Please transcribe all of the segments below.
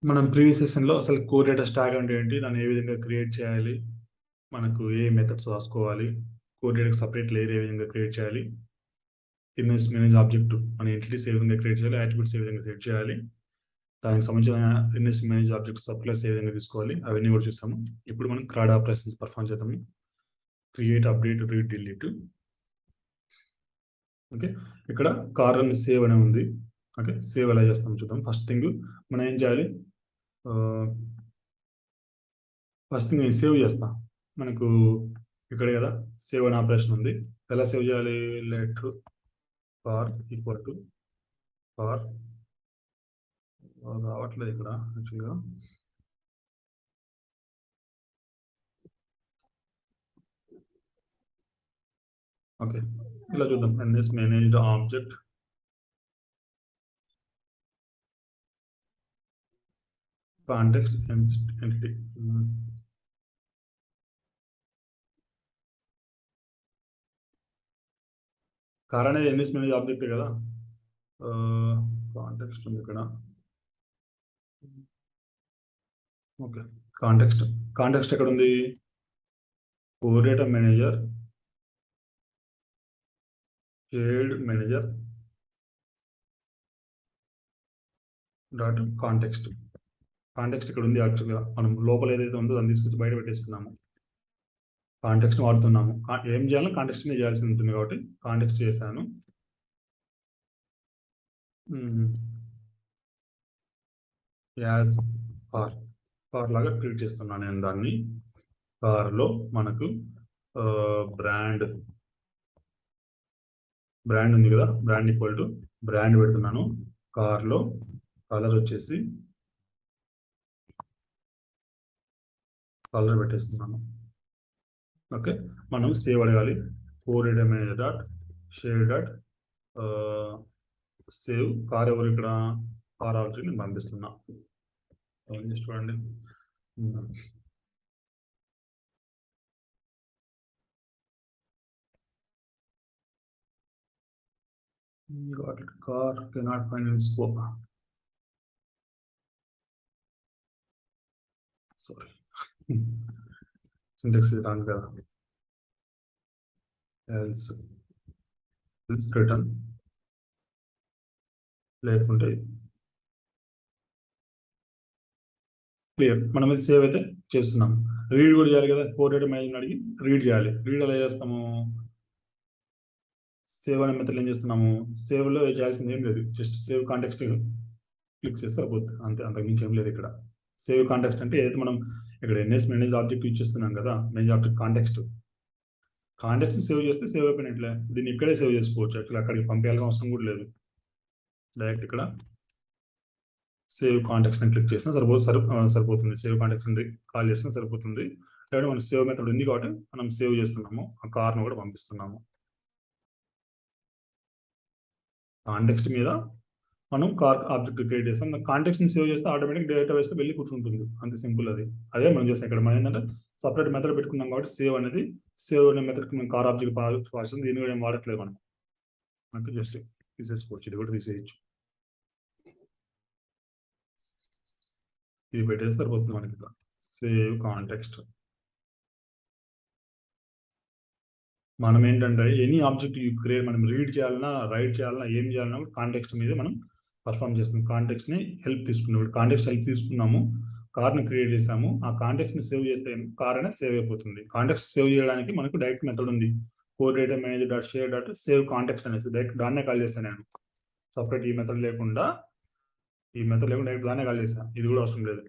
మనం ప్రీవియస్ సెషన్లో అసలు కోర్ డేటా స్టాక్ అంటే ఏంటి, దాన్ని ఏ విధంగా క్రియేట్ చేయాలి, మనకు ఏ మెథడ్స్ రాసుకోవాలి, కోర్ డేటాకి సపరేట్ లేయర్ ఏ విధంగా క్రియేట్ చేయాలి, ఇన్వెస్ట్ మేనేజ్ ఆబ్జెక్ట్ మన ఎంటిటీస్ ఏ విధంగా క్రియేట్ చేయాలి, యాట్రిబ్యూట్స్ ఏ విధంగా సెట్ చేయాలి, దానికి సంబంధించిన ఇన్వెస్ట్ మేనేజ్ ఆబ్జెక్ట్ సప్లైస్ ఏ విధంగా తీసుకోవాలి, అవన్నీ కూడా చూస్తాము. ఇప్పుడు మనం క్రాడ్ ఆపరేషన్స్ పర్ఫామ్ చేద్దాము. Create, update, read, delete. Okay, ఇక్కడ కార్ సేవ్ అనే ఉంది. ఓకే, సేవ్ ఎలా చేస్తాం చూద్దాం. ఫస్ట్ థింగ్ మనం ఏం చేయాలి, ఫస్ట్ థింగ్ నేను సేవ్ చేస్తా. మనకు ఇక్కడ కదా సేవ్ అనే ఆపరేషన్ ఉంది. ఎలా సేవ్ చేయాలి, let far equal to far, రావట్లేదు ఇక్కడ యాక్చువల్గా. ఓకే, ఇలా చూద్దాం. NS managed object context entity. Car అనేది ఎన్ఎస్ మేనేజ్ ఆబ్జెక్ట్ కదా. కాంటెక్స్ట్ ఉంది ఇక్కడ. ఓకే, కాంటెక్స్ట్ కాంటెక్స్ట్ ఎక్కడ ఉంది, core manager, shared manager dot context. Context ఇక్కడ ఉంది. యాక్చువల్గా మనం లోపల ఏదైతే ఉందో దాన్ని తీసుకొచ్చి బయట పెట్టేసుకున్నాము. కాంటెక్స్ట్ వాడుతున్నాము. ఏం చేయాలో కాంటెక్స్ట్ చేయాల్సి ఉంటుంది కాబట్టి కాంటెక్స్ట్ చేశాను. యాజ్ కార్, కార్ లాగా ట్రీట్ చేస్తున్నాను నేను దాన్ని. కార్లో మనకు బ్రాండ్ ఉంది కదా, బ్రాండ్ ఈక్వల్ టు బ్రాండ్ పెడుతున్నాను. కార్లో కలర్ వచ్చేసి కలర్ పెట్టేస్తున్నాను. ఓకే, మనం సేవ్ అడగాలి. Core data manager dot share dot save car. ఎవరు ఇక్కడ, కార్ ఆబ్జెక్ట్ నేను పంపిస్తున్నా. చూడండి, car cannot find in scope. Sorry, syntax wrong కదా. ఎల్స్ రిటర్న్, లేకుంటే క్లియర్. మనం ఇది సేవ్ అయితే చేస్తున్నాం. రీడ్ కూడా చేయాలి కదా, కోర్ మేనేజ్ అడిగి రీడ్ చేయాలి. రీడ్ ఎలా చేస్తాము, సేవ్ అనే మెథడ్ ఏం చేస్తున్నాము, సేవ్లో చేయాల్సింది ఏం లేదు, జస్ట్ సేవ్ కాంటెక్స్ట్ క్లిక్ చేస్తే సరిపోతుంది అంతే, అంతకు మించి ఏం లేదు ఇక్కడ. సేవ్ కాంటెక్స్ట్ అంటే ఏదైతే మనం ఇక్కడ ఎన్ఎస్ మేనేజ్ ఆబ్జెక్ట్ యూజ్ చేస్తున్నాం కదా, మేనేజ్ ఆబ్జెక్ట్ కాంటెక్స్ట్ సేవ్ చేస్తే సేవ్ అయిపోయినట్లే. దీన్ని ఇక్కడే సేవ్ చేసుకోవచ్చు. యాక్చువల్ అక్కడికి పంపించాల్సిన అవసరం కూడా లేదు. డైరెక్ట్ ఇక్కడ సేవ్ కాంటెక్స్ట్ అని క్లిక్ చేసినా సరిపోతుంది. సేవ్ కాంటెక్స్ట్ కాల్ చేసినా సరిపోతుంది. లేదా మనం సేవ్ మెథడ్ ఉంది కాబట్టి మనం సేవ్ చేస్తున్నాము, ఆ కార్ను కూడా పంపిస్తున్నాము. కాంటెక్స్ట్ మీద మనం కార్ ఆబ్జెక్ట్ క్రియేట్ చేస్తాం. కాంటెక్స్ని సేవ్ చేస్తే ఆటోమేటిక్ డేటాబేస్లో వెళ్ళి కూర్చుంటుంది. అంత సింపుల్ అది. అదే మనం చేస్తాం. ఇక్కడ మనం ఏంటంటే సపరేట్ మెథడ్ పెట్టుకున్నాం కాబట్టి సేవ్ అనే మెథడ్కి మేము కార్ ఆబ్జెక్ట్ వాడుతుంది. దీన్ని కూడా ఏం వాడట్లేదు మనం. అంటే జస్ట్ తీసేసుకోవచ్చు, ఇది కూడా తీసేయచ్చు. ఇది పెట్టేస్తే సరిపోతుంది మనకి. Save context. మనం ఏంటంటే ఎనీ ఆబ్జెక్ట్ క్రియేట్, మనం రీడ్ చేయాలన్నా రైట్ చేయాలన్నా ఏం చేయాలన్నా కాంటెక్స్ట్ మీద మనం పర్ఫామ్ చేస్తున్నాం. కాంటెక్స్ని హెల్ప్ తీసుకున్నాం. ఇప్పుడు కాంటెక్స్ట్ హెల్ప్ తీసుకున్నాము, కార్ని క్రియేట్ చేసాము. ఆ కాంటెక్స్ని సేవ్ చేస్తే కార్ అనేది సేవ్ అయిపోతుంది. కాంటెక్స్ట్ సేవ్ చేయడానికి మనకు డైరెక్ట్ మెథడ్ ఉంది. Core data manager dot share dot save context అనేసి డైరెక్ట్ దాన్నే కాల్ చేస్తాను నేను. సపరేట్ ఈ మెథడ్ లేకుండా డైరెక్ట్ దాన్నే కాల్ చేస్తాను. ఇది కూడా అవసరం లేదు.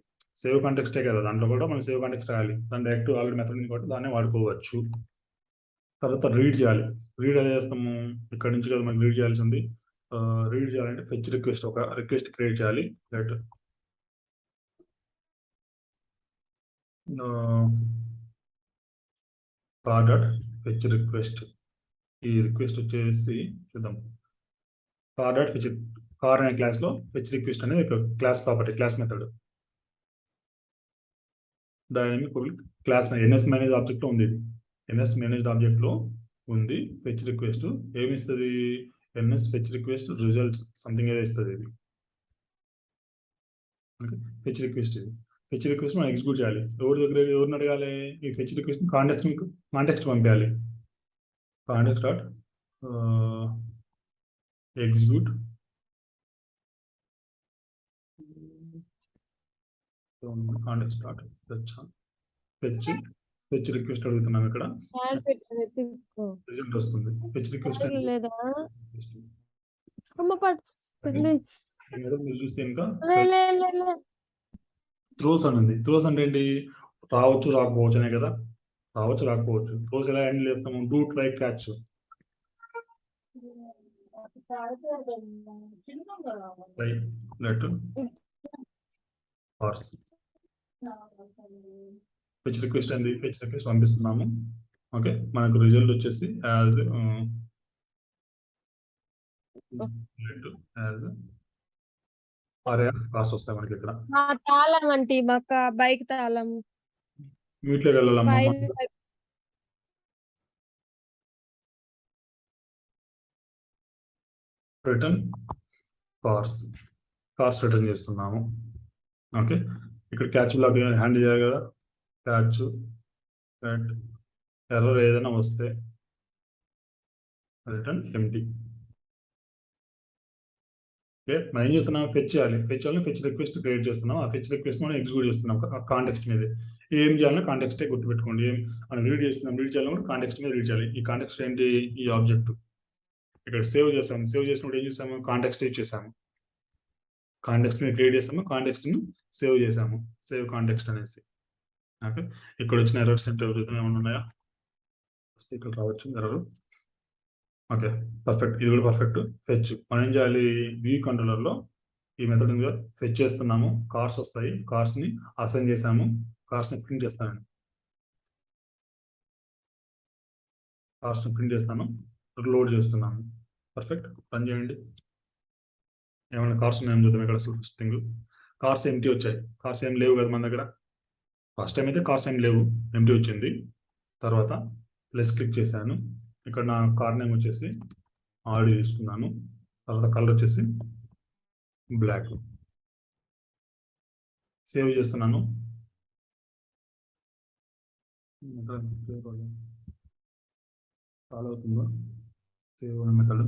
సేవ్ కాంటెక్స్టే కదా, దాంట్లో కూడా మనం సేవ్ కాంటెక్స్ట్ రాయాలి. దాని డైరెక్ట్ ఆల్రెడీ మెథడ్ ఉంది కాబట్టి దాన్నే వాడుకోవచ్చు. తర్వాత రీడ్ చేయాలి. రీడ్ ఎలా చేస్తాము, ఇక్కడ నుంచి కదా మనం రీడ్ చేయాల్సింది. రీడ్ చేయాలంటే ఫెచ్ రిక్వెస్ట్, ఒక రిక్వెస్ట్ క్రియేట్ చేయాలి. Let car dot fetch request. ఈ రిక్వెస్ట్ వచ్చేసి చూద్దాం. కార్ డాట్ ఫెచ్, కార్ అనే క్లాస్లో ఫెచ్ రిక్వెస్ట్ అనేది class property, class method. Dynamic class NS manage ఆబ్జెక్ట్లో ఉంది. ఎన్ఎస్ మేనేజ్డ్ ఆబ్జెక్ట్లో ఉంది ఫెచ్ రిక్వెస్ట్. ఏమి ఇస్తుంది, NS fetch request results something ఏదో ఇస్తుంది. ఇది ఓకే, ఫెచ్ రిక్వెస్ట్ ఇది. ఫెచ్ రిక్వెస్ట్ మనం ఎగ్జిక్యూట్ చేయాలి. ఎవరిని అడగాలి? ఈ ఫెచ్ రిక్వెస్ట్ కాంటెక్స్ట్ పంపించాలి. Context dot execute context dot fetch fetch request అడుగుతున్నాం ఇక్కడ. రిజల్ట్ వస్తుంది. ఫెచ్ రిక్వెస్ట్ మీరు చూస్తే ఇంకా త్రోస్ అని ఉంది. త్రోస్ అంటే ఏంటి? రావచ్చు రాకపోవచ్చు అనే కదా. రావచ్చు రాకపోవచ్చు. త్రోస్ ఎలా హ్యాండిల్ చేస్తాము? Do try catch. Let parse fetch request అండి. ఫెచ్ రిక్వెస్ట్ పంపిస్తున్నాము. ఓకే, మనకు రిజల్ట్ వచ్చేసి యాజ్ అరే కాస్ట్ వస్తాయి మనకి ఇక్కడ. తాళం అంటే మాకు బైక్ తాళం వీటిలోకి వెళ్ళాలమ్మా. రిటర్న్ కార్స్ రిటర్న్ చేస్తున్నాము. ఓకే, ఇక్కడ క్యాచ్ బ్లాక్ హ్యాండిల్ చేయాలి కదా. క్యాచ్ ఎర్రర్ ఏదైనా వస్తే రిటర్న్ ఎంటీ. ఓకే, మనం ఏం చేస్తున్నాం? ఫెచ్ చేయాలి. ఫెచ్ రిక్వెస్ట్ క్రియేట్ చేస్తున్నాం. ఆ ఫెచ్ రిక్వెస్ట్ మనం ఎగ్జిక్యూట్ చేస్తున్నాం కాంటెక్స్ట్ మీద. ఏం చేయాలన్నా కాంటెక్స్టే గుర్తుపెట్టుకోండి. మనం రీడ్ చేస్తున్నాం, రీడ్ చేయాలన్నప్పుడు కాంటెక్స్ట్ మీద రీడ్ చేయాలి. ఈ కాంటెక్స్ట్ ఏంటి? ఈ ఆబ్జెక్ట్. ఇక్కడ సేవ్ చేస్తాము. సేవ్ చేసినప్పుడు ఏం చేస్తాము? కాంటెక్స్ట్ యూజ్ చేసాము. కాంటెక్స్ట్ ని క్రియేట్ చేస్తాము, కాంటెక్స్ట్ ని సేవ్ చేసాము. సేవ్ కాంటెక్స్ట్ అనేసి. ఓకే, ఇక్కడ వచ్చిన ఎర్రర్స్ అంటే ఏమైనా ఉన్నాయా? ఇక్కడ రావచ్చు ఎర్రర్. Okay, perfect. ఇది కూడా పర్ఫెక్ట్. ఫెచ్ మనం ఏం చేయాలి? వ్యూ కంట్రోలర్లో ఈ మెథడ్ మీద ఫెచ్ చేస్తున్నాము. కార్స్ వస్తాయి. కార్స్ని అసైన్ చేసాము. కార్స్ని ప్రింట్ చేస్తాను. కార్స్ని ప్రింట్ చేస్తాను. లోడ్ చేస్తున్నాను. పర్ఫెక్ట్. రన్ చేయండి. ఏమైనా కార్స్ ఉన్నాయని చూద్దాం. ఇక్కడ ఫస్ట్ థింగ్ కార్స్ ఎంటీ వచ్చాయి. కార్స్ ఏం లేవు కదా మన దగ్గర. ఫస్ట్ టైం అయితే కార్స్ ఏం లేవు, ఎంటీ వచ్చింది. తర్వాత ప్లస్ క్లిక్ చేశాను. ఇక్కడ నా కార్ నేమ్ వచ్చేసి ఆడి తీసుకున్నాను. తర్వాత కలర్ వచ్చేసి బ్లాక్. సేవ్ చేస్తున్నాను. ఫాలో అవుతుందో సేవ్ మెథడ్.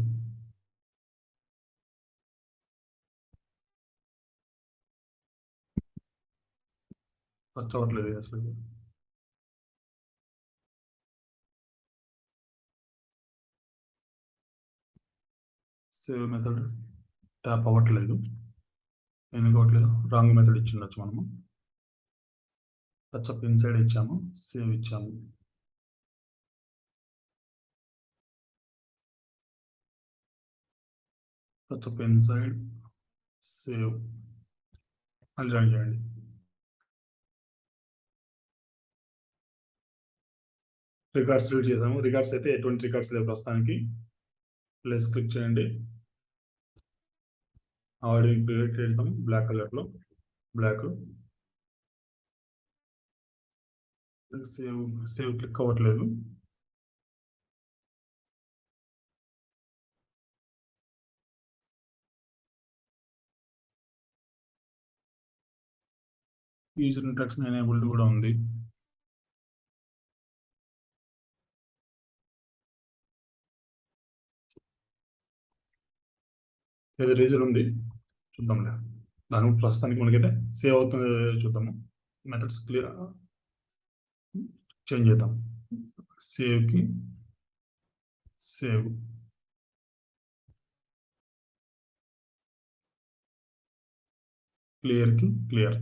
టచ్ అవ్వట్లేదు అసలు. సేవ్ మెథడ్ ట్యాప్ అవ్వట్లేదు. ఎందుకు అవ్వట్లేదు? రాంగ్ మెథడ్ ఇచ్చి ఉండొచ్చు మనము. టచ్ అప్ ఇన్సైడ్ ఇచ్చాము, సేవ్ ఇచ్చాము. Touch up inside, save. మళ్ళీ రన్ చేయండి. రికార్డ్స్ రీడ్ చేసాము. రికార్డ్స్ అయితే ఎటువంటి రికార్డ్స్ లేవు ప్రస్తుతానికి. ప్లస్ క్లిక్ చేయండి. ఆడియో క్రియేట్ చేద్దాం. బ్లాక్ కలర్లో బ్లాక్. సేవ్ క్లిక్ అవ్వట్లేదు. యూజర్ ఇంట్రాక్షన్ ఎనేబుల్డ్ కూడా ఉంది. ఏదో రీజన్ ఉంది, చూద్దాంలే. దాని ప్రస్తుతానికి మనకైతే సేవ్ అవుతుంది. చూద్దాము. మెథడ్స్ క్లియర్ చేంజ్ చేద్దాం. సేవ్కి సేవ్, క్లియర్కి క్లియర్.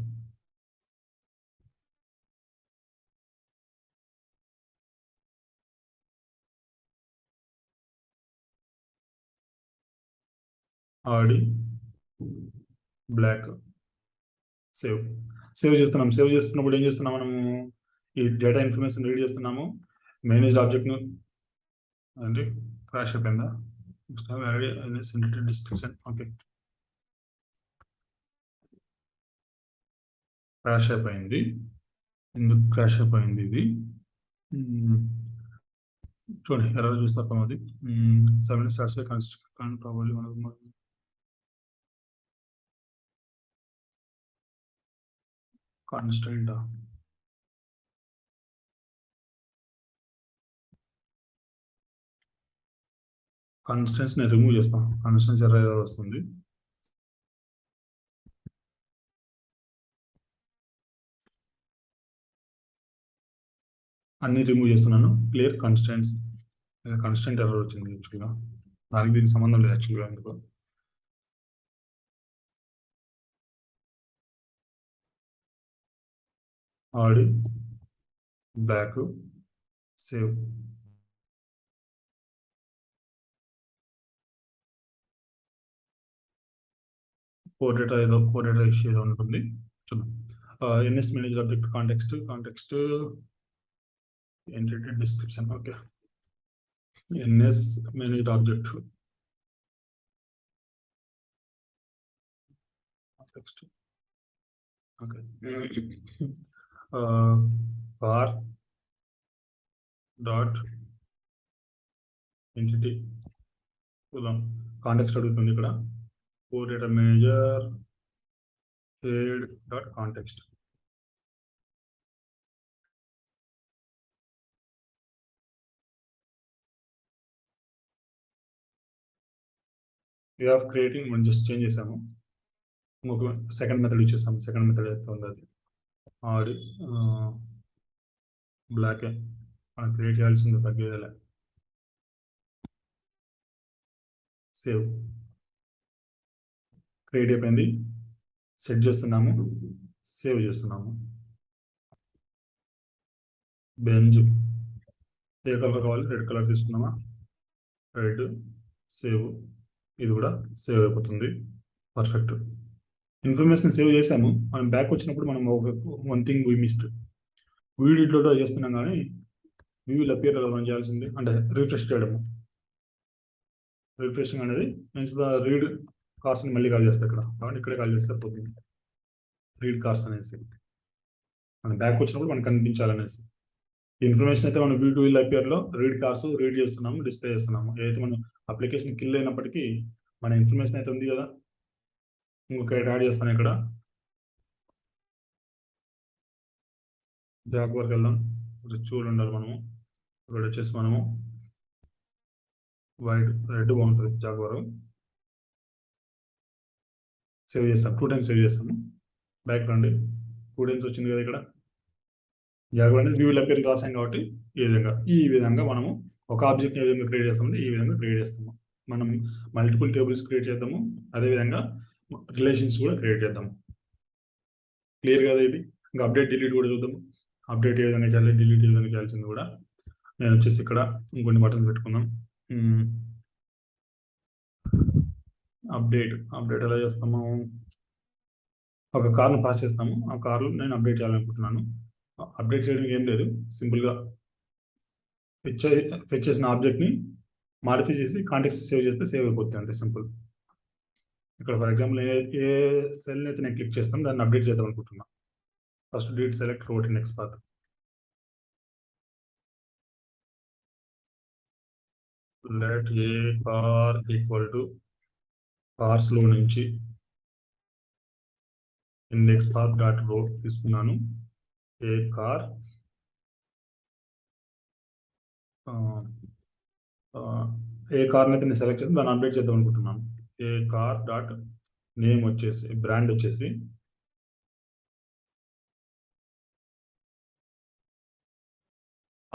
ఆడి బ్లాక్. సేవ్ చేస్తున్నాం. సేవ్ చేస్తున్నప్పుడు ఏం చేస్తున్నాం మనము? ఈ డేటా ఇన్ఫర్మేషన్ రీడ్ చేస్తున్నాము. మేనేజ్ ఆబ్జెక్ట్ను అంటే క్రాష్ అయిపోయిందా? డిస్క్రిప్షన్. ఓకే, క్రాష్ అయిపోయింది. ఎందుకు క్రాష్ అయిపోయింది? ఇది చూడండి, ఎర్రర్ చూస్తాం. అది 7 సాటిస్ఫై ప్రాబబ్లీ మనకు కాన్స్టెంట్ కాన్స్టెంట్స్ నేను రిమూవ్ చేస్తాను. కాన్స్టెంట్స్ ఎర్రర్ వస్తుంది. అన్ని రిమూవ్ చేస్తున్నాను. Clear constants. కాన్స్టెంట్ ఎర్రర్ వచ్చింది యాక్చువల్గా. దానికి దీనికి సంబంధం లేదు యాక్చువల్గా. ఎందుకు Audi back save. Core data issue ఏదో ఉంటుంది చూద్దాం. NS manager object context entity description. Okay, NS manager object context. Okay, car dot entity చూద్దాం. కాంటెక్స్ట్ అడుగుతుంది ఇక్కడ. Core data manager shared dot context. Way of creating మనం జస్ట్ చేంజ్ చేసాము. ఇంకొక second method ఇచ్చేసాము. సెకండ్ మెథడ్ అయితే ఉంది అది ఆడి బ్లాక్. మనం క్రియేట్ చేయాల్సింది తగ్గేదిలే. సేవ్. క్రియేట్ అయిపోయింది. సెట్ చేస్తున్నాము, సేవ్ చేస్తున్నాము. బెంజ్ ఏ కలర్ కావాలి? Red colour తీసుకున్నామా? రెడ్. సేవ్. ఇది కూడా సేవ్ అయిపోతుంది. పర్ఫెక్ట్. ఇన్ఫర్మేషన్ సేవ్ చేసాము. మనం బ్యాక్ వచ్చినప్పుడు మనం వన్ థింగ్ వీ మిస్డ్. వీడియోలో చేస్తున్నాం కానీ వీ విల్ అపియర్ మనం చేయాల్సింది అంటే రిఫ్రెష్ చేయడము. రిఫ్రెషింగ్ అనేది మీన్స్ ద రీడ్ కార్స్ని మళ్ళీ కాల్ చేస్తే ఇక్కడ కాబట్టి ఇక్కడే కాల్ చేస్తే పోతుంది. రీడ్ కార్స్ అనేసి మనం బ్యాక్ వచ్చినప్పుడు మనకు కనిపించాలనేసి ఇన్ఫర్మేషన్ అయితే మనం వ్యూ విల్ అపియర్లో రీడ్ కార్స్ రీడ్ చేస్తున్నాము, డిస్ప్లే చేస్తున్నాము. ఏదైతే మనం అప్లికేషన్ కిల్ అయినప్పటికీ మన ఇన్ఫర్మేషన్ అయితే ఉంది కదా. ఇంకొక యాడ్ చేస్తాను ఇక్కడ. జాగ్ వరకు వెళ్దాం. రిచువల్ ఉండాలి మనము. ఇక్కడ వచ్చేసి మనము వైట్ రెడ్ బాగుంటుంది. జాగ్ వరకు సేవ్ చేస్తాం. 2 times సేవ్ చేస్తాము. బ్యాక్ రండి. 2 times వచ్చింది కదా ఇక్కడ. జాగ్ అనేది వ్యూ విల్ అపియర్ రాసాం కాబట్టి ఈ విధంగా మనము ఒక ఆబ్జెక్ట్ ఏ విధంగా క్రియేట్ చేస్తామంటే ఈ విధంగా క్రియేట్ చేస్తాము. మనం మల్టిపుల్ టేబుల్స్ క్రియేట్ చేద్దాము. అదేవిధంగా రిలేషన్స్ కూడా క్రియేట్ చేద్దాము. క్లియర్ కదా ఇది. ఇంకా అప్డేట్ డిలీట్ కూడా చూద్దాము. అప్డేట్ ఏ విధంగా చేయాలి, డిలీట్ ఏ విధంగా చేయాల్సింది కూడా నేను వచ్చేసి ఇక్కడ ఇంకొన్ని బటన్స్ పెట్టుకుందాం. అప్డేట్ ఎలా చేస్తాము? ఒక కార్ను పాస్ చేస్తాము. ఆ కార్లు నేను అప్డేట్ చేయాలనుకుంటున్నాను. అప్డేట్ చేయడం ఏం లేదు, సింపుల్గా ఫెచ్ చేసిన ఆబ్జెక్ట్ని మాడిఫై చేసి కాంటెక్స్ట్ సేవ్ చేస్తే సేవ్ అయిపోతుంది. అంతే సింపుల్. ఇక్కడ ఫర్ ఎగ్జాంపుల్ ఏ సెల్ని అయితే నేను క్లిక్ చేస్తాను దాన్ని అప్డేట్ చేద్దాం అనుకుంటున్నాను. First did select row at next path. Let a car equal to కార్స్లో నుంచి ఇండెక్స్ పాత్ డాట్ రో తీసుకున్నాను. ఏ కార్ ఏ కార్ని అయితే నేను సెలెక్ట్ చేసి దాన్ని అప్డేట్ చేద్దాం అనుకుంటున్నాను. ఏ కార్ డాట్ నేమ్ వచ్చేసి బ్రాండ్ వచ్చేసి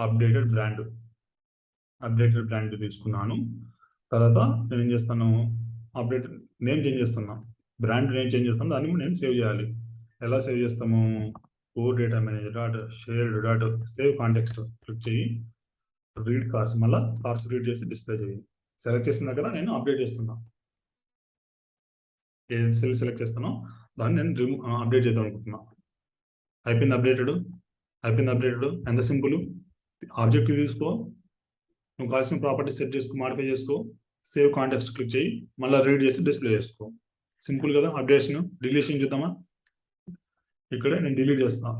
అప్డేటెడ్ బ్రాండ్ తీసుకున్నాను. తర్వాత నేను ఏం చేస్తాను? అప్డేట్ నేమ్ చేంజ్ చేస్తున్నాను. బ్రాండ్ నేమ్ చేంజ్ చేస్తాను. దాన్ని నేను సేవ్ చేయాలి. ఎలా సేవ్ చేస్తాము? Core data manager dot shared dot save context click చేయి. రీడ్ కార్స్, మళ్ళీ కార్స్ రీడ్ చేసి డిస్ప్లే చేయి. సెలెక్ట్ చేసిన దగ్గర నేను అప్డేట్ చేస్తున్నాను. ఏ సెల్ సెలెక్ట్ చేస్తానో దాన్ని నేను అప్డేట్ చేద్దాం అనుకుంటున్నా. అయిపోయింది అప్డేటెడ్. ఎంత సింపుల్. ఆబ్జెక్ట్ తీసుకో, నువ్వు కావాల్సిన ప్రాపర్టీ సెట్ చేసుకో, మాడిఫై చేసుకో, సేవ్ కాంటెక్స్ట్ క్లిక్ చేయి, మళ్ళీ రీడ్ చేసి డిస్ప్లే చేసుకో. సింపుల్ కదా. అప్డేషన్. డిలీషన్ చూద్దామా? ఇక్కడే నేను డిలీట్ చేస్తాను.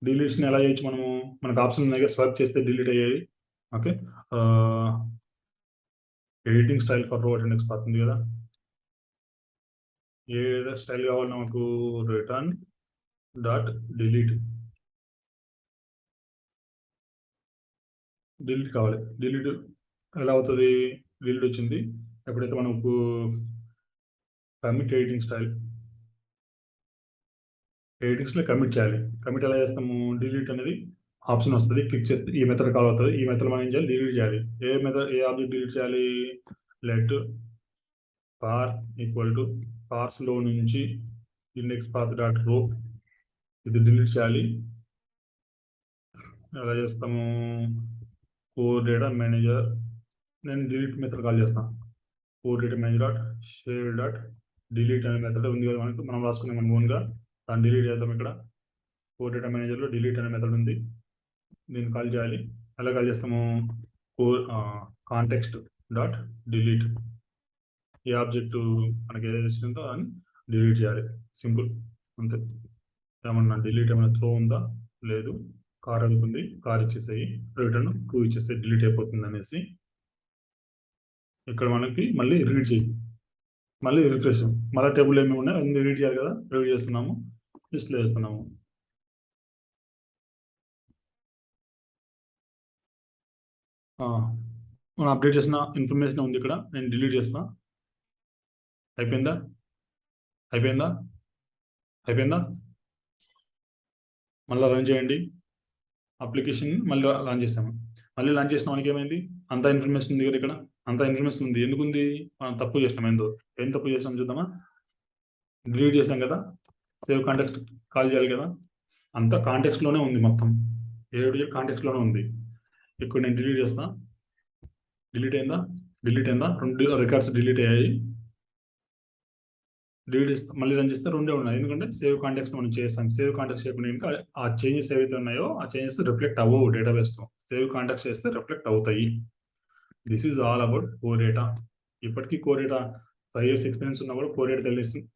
డిలీషన్ ఎలా చేయొచ్చు మనము? మనకు ఆప్షన్ ఉన్నాయి, స్వైప్ చేస్తే డిలీట్ అయ్యాయి. ఓకే, ఎడిటింగ్ స్టైల్ ఫర్ రో నెక్స్ట్ పడుతుంది కదా. ఏ స్టైల్ కావాలి మనకు? రిటర్న్ డాట్ డిలీట్ కావాలి. డిలీట్ ఎలా అవుతుంది? డిలీట్ వచ్చింది. ఎప్పుడైతే మనకు కమిట్ ఎడిటింగ్ స్టైల్ ఎడిటింగ్స్లో కమిట్ చేయాలి. కమిట్ ఎలా చేస్తాము? డిలీట్ అనేది ఆప్షన్ వస్తుంది, క్లిక్ చేస్తే ఈ మెథడ్ కాల్ అవుతుంది. ఈ మెథడ్ మనం ఏం చేయాలి? డిలీట్ చేయాలి. ఏ ఆబ్జెక్ట్ డిలీట్ చేయాలి? లెట్ పార్ ఈక్వల్ టు పార్స్లో నుంచి ఇండెక్స్ పాత్ డాట్ రో ఇది డిలీట్ చేయాలి. ఎలా చేస్తాము? కోర్ డేటా మేనేజర్ నేను డిలీట్ మెథడ్ కాల్ చేస్తాను. Core data manager dot share dot delete అనే మెథడ్ ఉంది కదా మనకు, మనం రాసుకున్నాం మనం ఓన్గా. దాన్ని డిలీట్ చేద్దాం. ఇక్కడ కోర్ డేటా మేనేజర్లో డిలీట్ అనే మెథడ్ ఉంది, దీన్ని కాల్ చేయాలి. ఎలా కాల్ చేస్తాము? కోర్ కాంటెక్స్ట్ డాట్ డిలీట్ ఈ ఆబ్జెక్టు మనకి ఏదైతే వచ్చిందో అని డిలీట్ చేయాలి. సింపుల్, అంతే. ఏమన్నా డిలీట్ ఏమైనా త్రో ఉందా? లేదు. కార్ అనుకుంది, కార్ ఇచ్చేసాయి. రిటర్న్ ట్రూ ఇచ్చేసాయి, డిలీట్ అయిపోతుంది అనేసి. ఇక్కడ మనకి మళ్ళీ రీడ్ చేయి, మళ్ళీ రిఫ్రెష్, మళ్ళీ టేబుల్ ఏమి ఉన్నాయి అన్ని రీడ్ చేయాలి కదా, రీడ్ చేస్తున్నాము, డిస్ప్లే చేస్తున్నాము. మనం అప్డేట్ చేసిన ఇన్ఫర్మేషన్ ఉంది ఇక్కడ, నేను డిలీట్ చేస్తా. అయిపోయిందా? అయిపోయిందా? అయిపోయిందా? మళ్ళీ రన్ చేయండి. అప్లికేషన్ మళ్ళీ లాంచ్ చేసాము. మళ్ళీ లాంచ్ చేసిన మనకి ఏమైంది? అంతా ఇన్ఫర్మేషన్ ఉంది కదా ఇక్కడ, అంతా ఇన్ఫర్మేషన్ ఉంది. ఎందుకుంది? మనం తప్పు చేసినాం. ఏం తప్పు చేసాం చూద్దామా? డిలీట్ చేసాం కదా, సేవ్ కాంటెక్స్ట్ కాల్ చేయాలి కదా, అంతా కాంటెక్స్ట్లోనే ఉంది. మొత్తం కాంటెక్స్ట్లోనే ఉంది. ఇప్పుడు నేను డిలీట్ చేస్తా. డిలీట్ అయిందా? 2 రికార్డ్స్ డిలీట్ అయ్యాయి. డిలీట్ చేస్తా, మళ్ళీ రన్ చేస్తే 2 ఉన్నాయి. ఎందుకంటే సేవ్ కాంటెక్స్ట్ మనం చేస్తాం. సేవ్ కాంటెక్స్ట్ చేయకుండా ఇంకా ఆ చేంజెస్ ఏవైతే ఉన్నాయో ఆ చేంజెస్ రిఫ్లెక్ట్ అవ్వవు డేటాబేస్లో. సేవ్ కాంటెక్స్ట్ చేస్తే రిఫ్లెక్ట్ అవుతాయి. This is all about core-data. ఇప్పటికీ కోర్-డేటా 5 years ఎక్స్పీరియన్స్ ఉన్నా కూడా కోర్-డేటా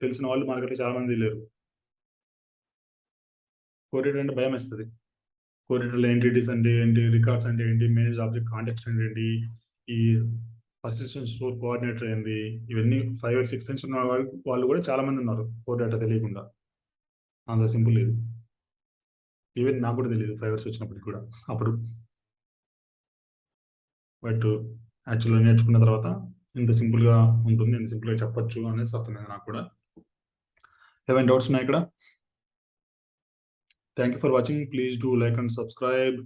తెలిసిన వాళ్ళు మార్కెట్లో చాలా మంది లేరు. కోర్-డేటా అంటే భయం వేస్తుంది. కోర్-డేటాలో ఎంటిటీస్ అంటే ఏంటి, రికార్డ్స్ అంటే ఏంటి, మేనేజ్ ఆబ్జెక్ట్ కాంటెక్స్ట్ అంటే ఏంటి, ఈ పర్సిస్టెంట్ స్టోర్ కోఆర్డినేటర్ ఏంది, ఇవన్నీ 5 years ఎక్స్పీరియన్స్ ఉన్న వాళ్ళు కూడా చాలా మంది ఉన్నారు కోర్-డేటా తెలియకుండా. అంత సింపుల్ లేదు. ఈవెన్ నాకు కూడా తెలియదు 5 years వచ్చినప్పటికి కూడా అప్పుడు. బట్ యాక్చువల్గా నేర్చుకున్న తర్వాత ఇంత సింపుల్గా ఉంటుంది, ఇంత సింపుల్గా చెప్పొచ్చు అనేసి అర్థమైంది నాకు కూడా. ఏమైనా డౌట్స్ ఉన్నాయి ఇక్కడ? Thank you for watching. Please do like and subscribe.